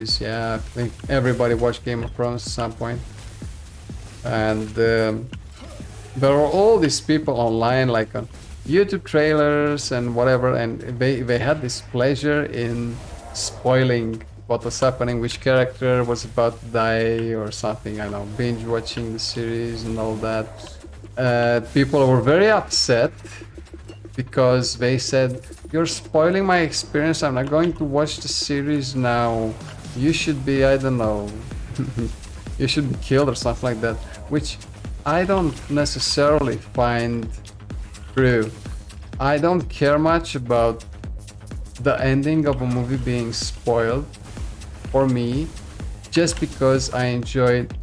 Yeah, I think everybody watched Game of Thrones at some point. And there are all these people online, like on YouTube trailers and whatever, and they had this pleasure in spoiling what was happening, which character was about to die or something. I know, binge watching the series and all that. People were very upset because they said, "You're spoiling my experience. I'm not going to watch the series now. You should be, I don't know, you should be killed or something like that," which I don't necessarily find true. I don't care much about the ending of a movie being spoiled for me, just because I enjoyed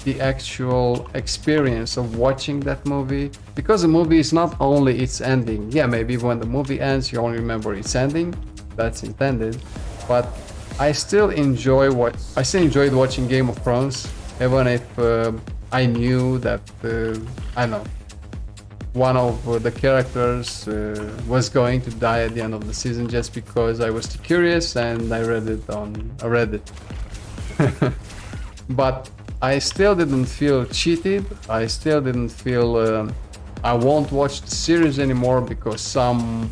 the actual experience of watching that movie. Because the movie is not only its ending. Yeah, maybe when the movie ends you only remember its ending. That's intended. But I still enjoyed watching Game of Thrones, even if I knew that I don't know, one of the characters was going to die at the end of the season, just because I was too curious and I read it on Reddit. But I still didn't feel cheated. I still didn't feel I won't watch the series anymore because some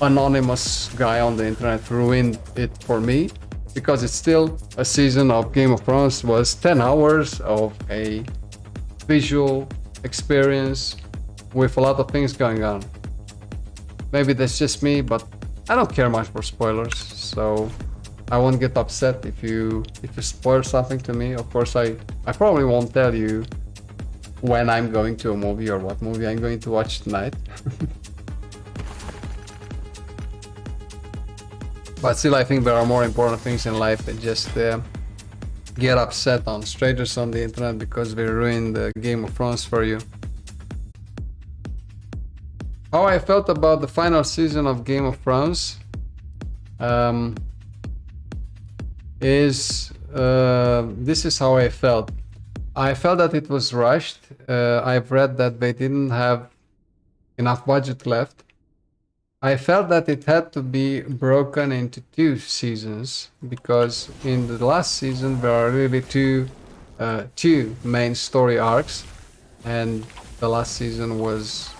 anonymous guy on the internet ruined it for me. Because it's still a season of Game of Thrones was 10 hours of a visual experience with a lot of things going on. Maybe that's just me, but I don't care much for spoilers, so I won't get upset if you spoil something to me. Of course, I probably won't tell you when I'm going to a movie or what movie I'm going to watch tonight. But still, I think there are more important things in life than just get upset on strangers on the internet because they ruined the Game of Thrones for you. How I felt about the final season of Game of Thrones is this is how I felt. I felt that it was rushed. I've read that they didn't have enough budget left. I felt that it had to be broken into 2 seasons, because in the last season there are really two main story arcs, and the last season was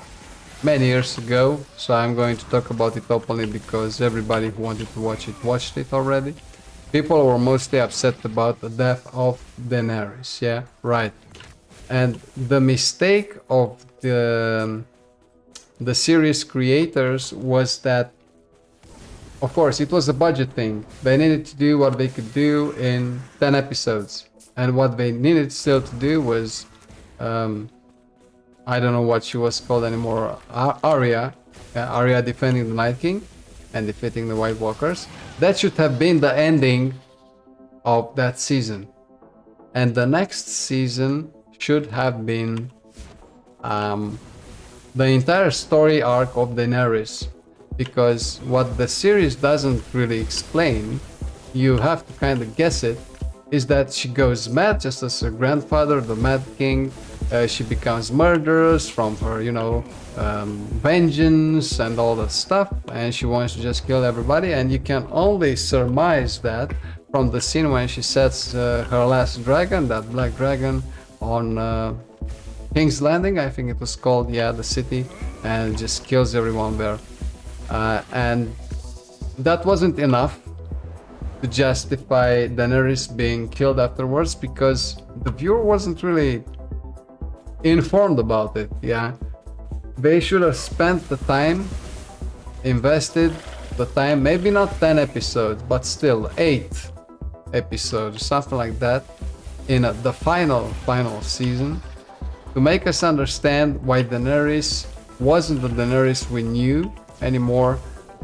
many years ago, so I'm going to talk about it openly because everybody who wanted to watch it watched it already. People were mostly upset about the death of Daenerys, yeah, right. And the mistake of the series creators was that, of course, it was a budget thing. They needed to do what they could do in 10 episodes. And what they needed still to do was, I don't know what she was called anymore, Arya. Arya defending the Night King and defeating the White Walkers. That should have been the ending of that season. And the next season should have been the entire story arc of Daenerys, because what the series doesn't really explain, you have to kind of guess it, is that she goes mad just as her grandfather, the Mad King. She becomes murderous from her, vengeance and all that stuff, and she wants to just kill everybody, and you can only surmise that from the scene when she sets her last dragon, that black dragon, on King's Landing, I think it was called, yeah, the city, and just kills everyone there. And that wasn't enough to justify Daenerys being killed afterwards, because the viewer wasn't really informed about it, yeah. They should have spent the time, invested the time, maybe not 10 episodes, but still 8 episodes, something like that, in the final season, to make us understand why Daenerys wasn't the Daenerys we knew anymore,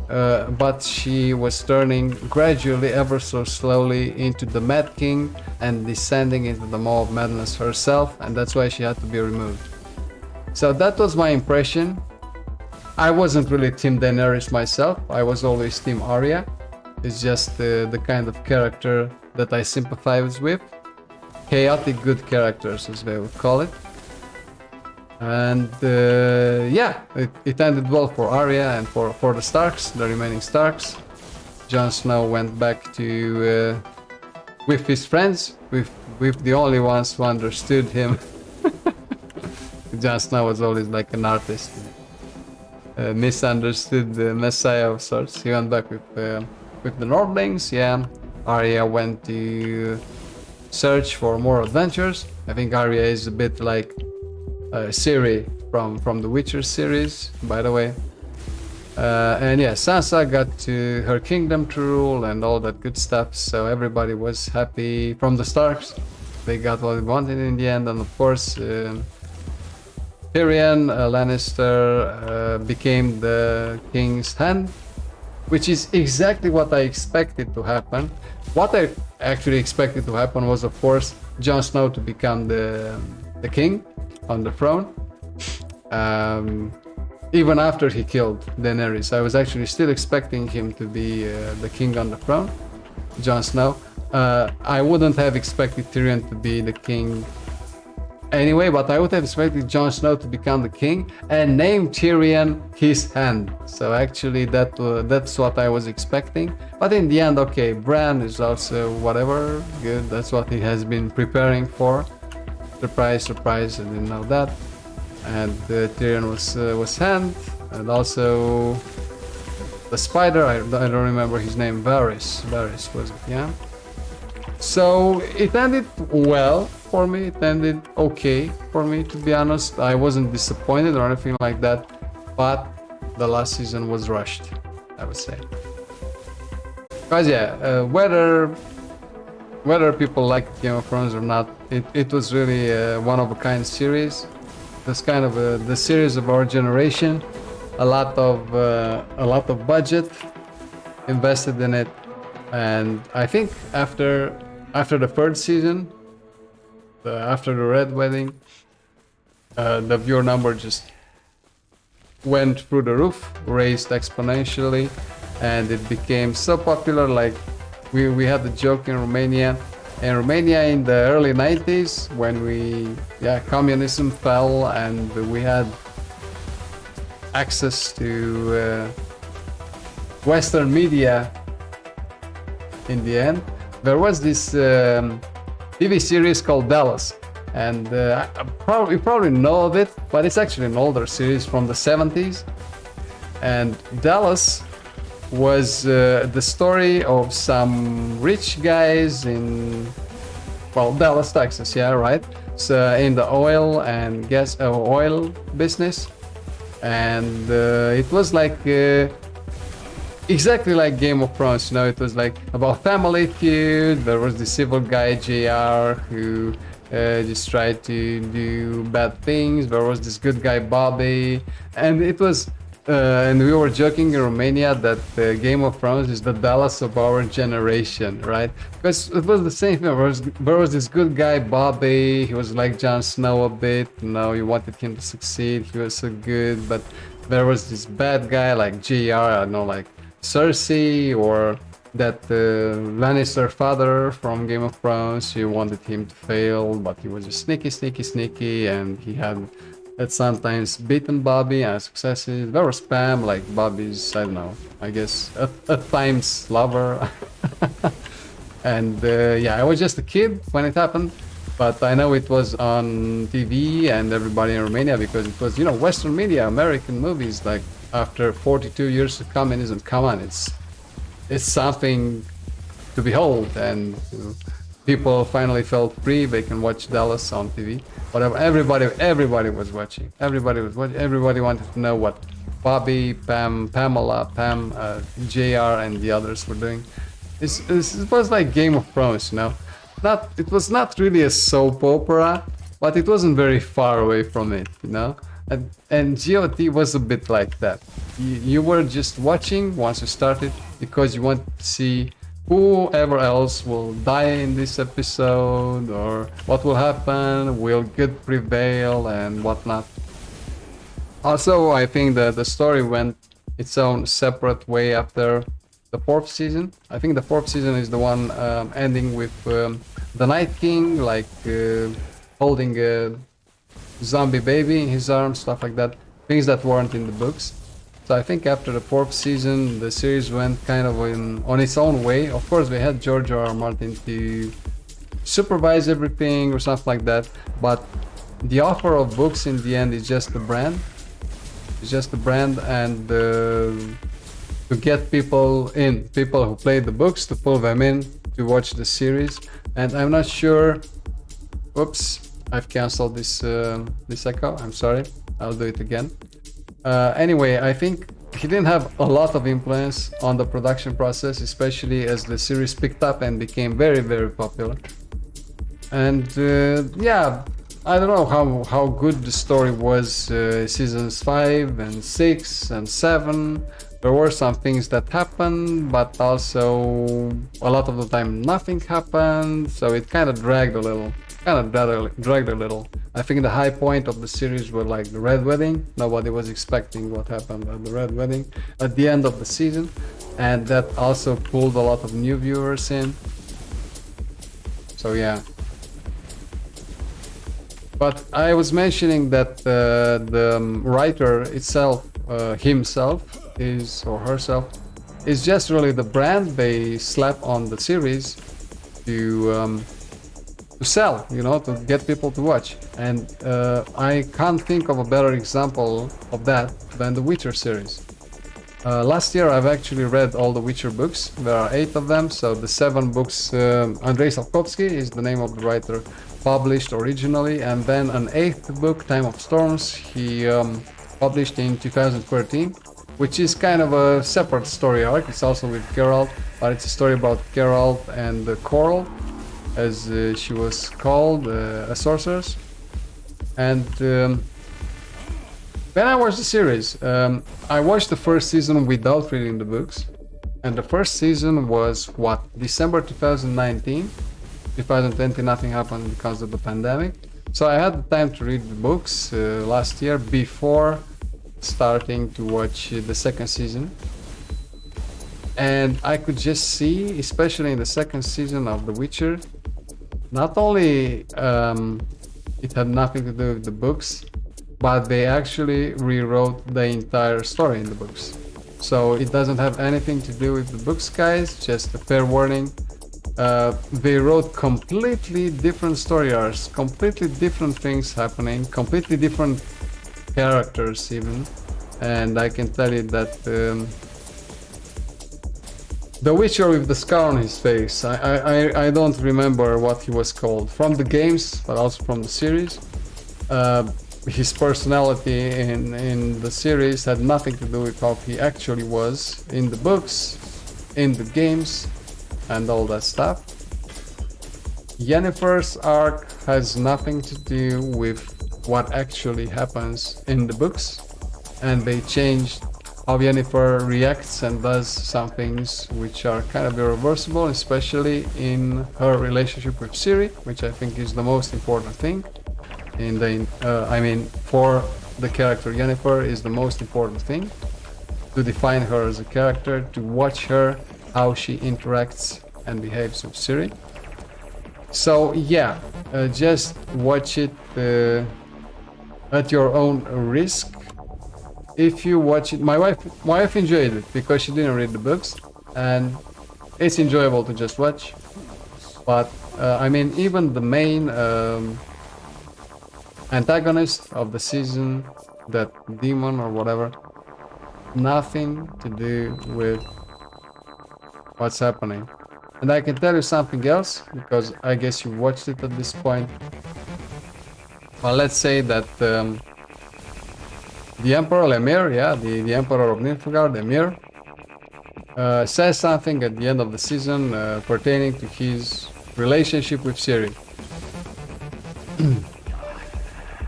but she was turning gradually, ever so slowly, into the Mad King and descending into the Maw of Madness herself, and that's why she had to be removed. So that was my impression. I wasn't really Team Daenerys myself, I was always Team Arya. It's just the kind of character that I sympathize with. Chaotic good characters, as they would call it. And yeah, it ended well for Arya and for the Starks, the remaining Starks. Jon Snow went back to with his friends, with the only ones who understood him. Jon Snow was always like an artist, misunderstood the Messiah of sorts. He went back with the Nordlings. Yeah, Arya went to search for more adventures. I think Arya is a bit like Ciri from the Witcher series, by the way. And yeah, Sansa got to her kingdom to rule and all that good stuff. So everybody was happy from the Starks. They got what they wanted in the end, and of course, Tyrion Lannister became the king's hand, which is exactly what I expected to happen. What I actually expected to happen was, of course, Jon Snow to become the king on the throne. Even after he killed Daenerys, I was actually still expecting him to be the king on the throne, Jon Snow. I wouldn't have expected Tyrion to be the king anyway, but I would have expected Jon Snow to become the king and name Tyrion his hand. So actually that's what I was expecting. But in the end, okay, Bran is also whatever, good. That's what he has been preparing for. Surprise, surprise, I didn't know that. And Tyrion was hand, and also the spider, I don't remember his name, Varys was it, yeah? So it ended well for me, it ended okay for me, to be honest. I wasn't disappointed or anything like that, but the last season was rushed, I would say. Because yeah, whether people like Game of Thrones or not, it was really a one-of-a-kind series. This kind of the series of our generation. A lot of budget invested in it, and I think after the third season, after the Red Wedding, the viewer number just went through the roof, raised exponentially, and it became so popular. Like we had the joke in Romania. In Romania in the early 90s, when communism fell and we had access to Western media in the end, there was this TV series called Dallas. And you probably know of it, but it's actually an older series from the 70s. And Dallas was the story of some rich guys in, well, Dallas, Texas, yeah, right? So in the oil and gas, oil business, and it was like exactly like Game of Thrones. You know, it was like about family feud. There was the civil guy JR who just tried to do bad things. There was this good guy Bobby, and it was. And we were joking in Romania that Game of Thrones is the Dallas of our generation, right? Because it was the same thing. There was this good guy, Bobby. He was like Jon Snow a bit. You know, you wanted him to succeed. He was so good. But there was this bad guy like JR, I don't know, like Cersei, or that Lannister father from Game of Thrones. You wanted him to fail, but he was just sneaky, and he had... that sometimes beaten Bobby and successes. There was Pam, like Bobby's, I don't know, I guess at times lover. And yeah, I was just a kid when it happened, but I know it was on TV and everybody in Romania, because it was, you know, Western media, American movies. Like after 42 years of communism, come on, it's something to behold, and people finally felt free. They can watch Dallas on TV. Whatever, everybody was watching. Everybody wanted to know what Bobby, Pamela, JR, and the others were doing. It was like Game of Thrones, you know. It was not really a soap opera, but it wasn't very far away from it, you know. And GOT was a bit like that. You were just watching once you started because you want to see whoever else will die in this episode, or what will happen, will good prevail, and whatnot. Also, I think that the story went its own separate way after the fourth season. I think the fourth season is the one ending with the Night King, like holding a zombie baby in his arms, stuff like that. Things that weren't in the books. So I think after the fourth season, the series went kind of on its own way. Of course, we had George R. R. Martin to supervise everything or something like that, but the offer of books in the end is just the brand. It's just the brand, and to get people who play the books, to pull them in to watch the series. And I'm not sure. Oops, I've canceled this echo. I'm sorry. I'll do it again. Anyway, I think he didn't have a lot of influence on the production process, especially as the series picked up and became very, very popular. And yeah, I don't know how good the story was. Seasons 5 and 6 and 7. There were some things that happened, but also a lot of the time nothing happened. So it kind of dragged a little. I think the high point of the series were like the Red Wedding. Nobody was expecting what happened at the Red Wedding at the end of the season, and that also pulled a lot of new viewers in. So yeah. But I was mentioning that the writer itself, himself, is or herself, is just really the brand they slap on the series to sell, you know, to get people to watch. And I can't think of a better example of that than the Witcher series. Last year I've actually read all the Witcher books. There are 8 of them, so the 7 books Andrzej Sapkowski is the name of the writer, published originally, and then an 8th book, Time of Storms, he published in 2013, which is kind of a separate story arc. It's also with Geralt, but it's a story about Geralt and Coral, as she was called, a sorceress. And when I watched the series, I watched the first season without reading the books, and the first season was what, December 2019. 2020 nothing happened because of the pandemic, so I had the time to read the books last year before starting to watch the second season. And I could just see, especially in the second season of The Witcher, not only it had nothing to do with the books, but they actually rewrote the entire story in the books. So it doesn't have anything to do with the books, guys, just a fair warning. They wrote completely different story arcs, completely different things happening, completely different characters even. And I can tell you that the Witcher with the scar on his face, I don't remember what he was called from the games, but also from the series. His personality in the series had nothing to do with how he actually was in the books, in the games, and all that stuff. Yennefer's arc has nothing to do with what actually happens in the books, and they changed how Yennefer reacts and does some things which are kind of irreversible, especially in her relationship with Ciri, which I think is the most important thing. For the character Yennefer is the most important thing to define her as a character, to watch her, how she interacts and behaves with Ciri. So yeah, just watch it at your own risk. If you watch it, my wife enjoyed it because she didn't read the books, and it's enjoyable to just watch. But even the main antagonist of the season, that demon or whatever, nothing to do with what's happening. And I can tell you something else, because I guess you watched it at this point. Well, let's say that the Emperor Lemire, the Emperor of Nilfgaard, Emir, says something at the end of the season pertaining to his relationship with Ciri.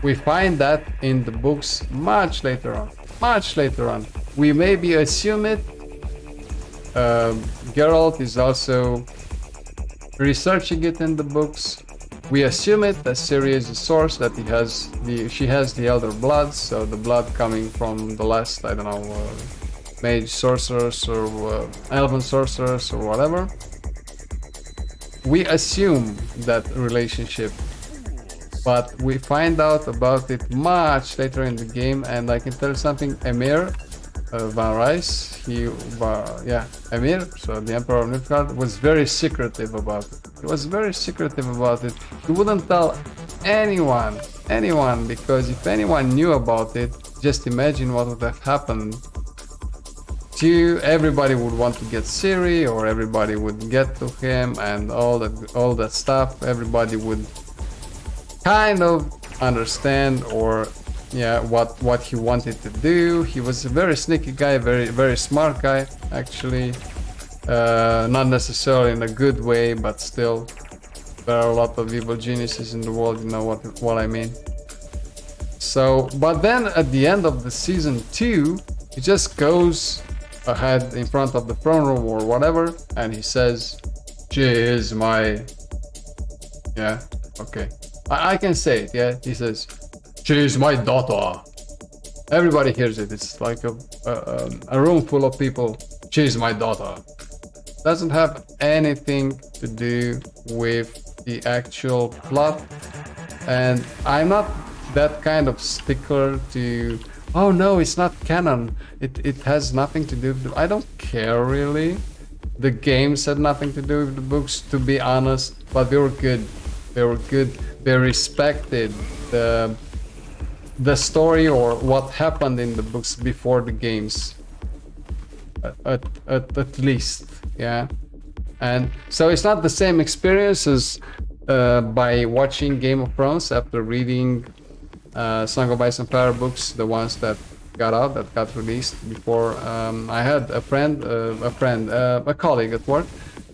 We find that in the books much later on. We maybe assume it. Geralt is also researching it in the books. We assume it that Ciri is the source, that she has the Elder Blood, so the blood coming from the last, mage sorcerers or elven sorcerers or whatever. We assume that relationship, but we find out about it much later in the game, and I can tell you something, Emir Van Rice, yeah, Emir, so the Emperor of Nilfgaard, was very secretive about it. He was very secretive about it. He wouldn't tell anyone, because if anyone knew about it, just imagine what would have happened. Everybody would want to get Siri, or everybody would get to him, and all that stuff. Everybody would kind of understand, or yeah, what he wanted to do. He was a very sneaky guy, very smart guy, actually. Not necessarily in a good way, but still, there are a lot of evil geniuses in the world, you know what I mean. So, but then at the end of the season 2, he just goes ahead in front of the throne room or whatever, and he says, "She is my..." Yeah, okay, I can say it. Yeah, he says, "She is my daughter." Everybody hears it. It's like a room full of people. "She is my daughter." Doesn't have anything to do with the actual plot, and I'm not that kind of stickler to, oh no, it's not canon, it has nothing to do with the... I don't care really. The games had nothing to do with the books, to be honest, but they were good. They respected the story, or what happened in the books before the games, at least, yeah. And so it's not the same experience as by watching Game of Thrones after reading Song of Ice and Fire books, the ones that got released before. I had a colleague at work.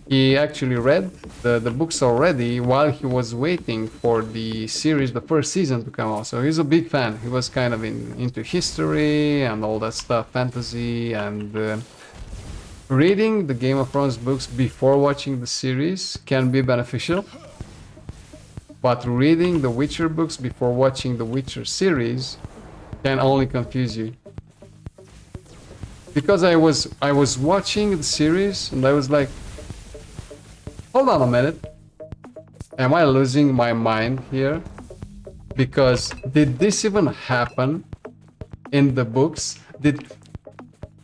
He actually read the books already while he was waiting for the series, the first season, to come out. So he's a big fan. He was kind of into history and all that stuff, fantasy, and reading the Game of Thrones books before watching the series can be beneficial. But reading the Witcher books before watching the Witcher series can only confuse you. Because I was watching the series and I was like, hold on a minute, am I losing my mind here? Because did this even happen in the books?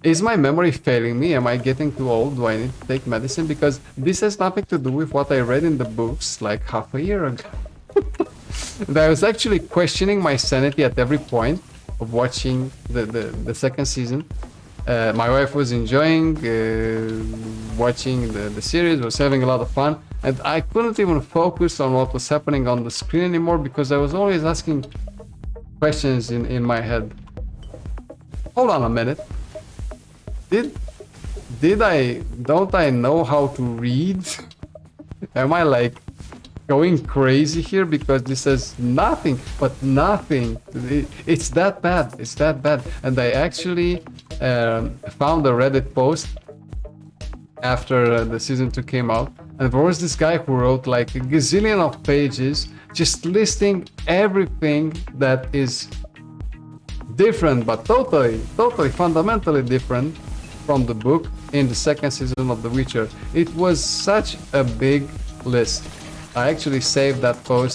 Is my memory failing me? Am I getting too old? Do I need to take medicine? Because this has nothing to do with what I read in the books like half a year ago. And I was actually questioning my sanity at every point of watching the second season. My wife was enjoying watching the series, was having a lot of fun, and I couldn't even focus on what was happening on the screen anymore because I was always asking questions in my head. Hold on a minute. Don't I know how to read? Am I like going crazy here? Because this says nothing but nothing. It's that bad. It's that bad. And I actually found a Reddit post after the season 2 came out, and there was this guy who wrote like a gazillion of pages just listing everything that is different, but totally fundamentally different from the book in the second season of The Witcher. It was such a big list. I actually saved that post